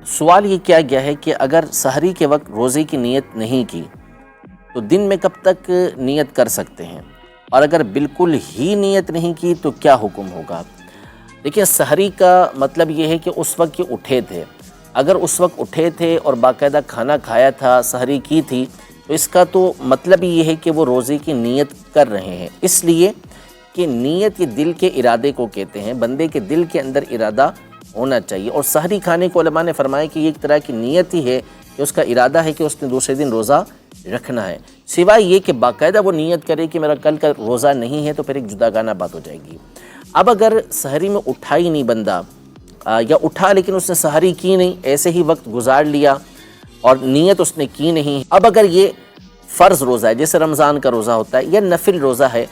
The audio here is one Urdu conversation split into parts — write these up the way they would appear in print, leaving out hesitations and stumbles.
سوال یہ کیا گیا ہے کہ اگر سحری کے وقت روزے کی نیت نہیں کی تو دن میں کب تک نیت کر سکتے ہیں، اور اگر بالکل ہی نیت نہیں کی تو کیا حکم ہوگا؟ دیکھیں، سحری کا مطلب یہ ہے کہ اس وقت یہ اٹھے تھے، اگر اس وقت اٹھے تھے اور باقاعدہ کھانا کھایا تھا، سحری کی تھی، تو اس کا تو مطلب یہ ہے کہ وہ روزے کی نیت کر رہے ہیں، اس لیے کہ نیت یہ دل کے ارادے کو کہتے ہیں، بندے کے دل کے اندر ارادہ ہونا چاہیے، اور سحری کھانے کو علماء نے فرمایا کہ یہ ایک طرح کی نیت ہی ہے کہ اس کا ارادہ ہے کہ اس نے دوسرے دن روزہ رکھنا ہے، سوائے یہ کہ باقاعدہ وہ نیت کرے کہ میرا کل کا روزہ نہیں ہے، تو پھر ایک جداگانہ بات ہو جائے گی۔ اب اگر سحری میں اٹھا ہی نہیں بندہ، یا اٹھا لیکن اس نے سحری کی نہیں، ایسے ہی وقت گزار لیا اور نیت اس نے کی نہیں، اب اگر یہ فرض روزہ ہے جیسے رمضان کا روزہ ہوتا ہے یا نفل روزہ ہے،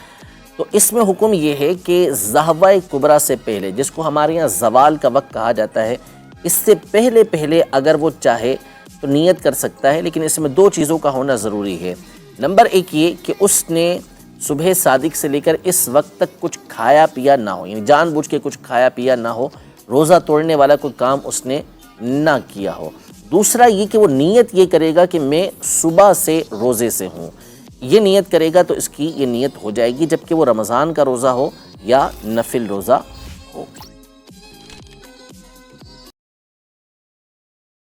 تو اس میں حکم یہ ہے کہ ضحوہ کبریٰ سے پہلے، جس کو ہمارے یہاں زوال کا وقت کہا جاتا ہے، اس سے پہلے اگر وہ چاہے تو نیت کر سکتا ہے، لیکن اس میں دو چیزوں کا ہونا ضروری ہے۔ نمبر ایک یہ کہ اس نے صبح صادق سے لے کر اس وقت تک کچھ کھایا پیا نہ ہو، یعنی جان بوجھ کے کچھ کھایا پیا نہ ہو، روزہ توڑنے والا کوئی کام اس نے نہ کیا ہو۔ دوسرا یہ کہ وہ نیت یہ کرے گا کہ میں صبح سے روزے سے ہوں، یہ نیت کرے گا تو اس کی یہ نیت ہو جائے گی، جبکہ وہ رمضان کا روزہ ہو یا نفل روزہ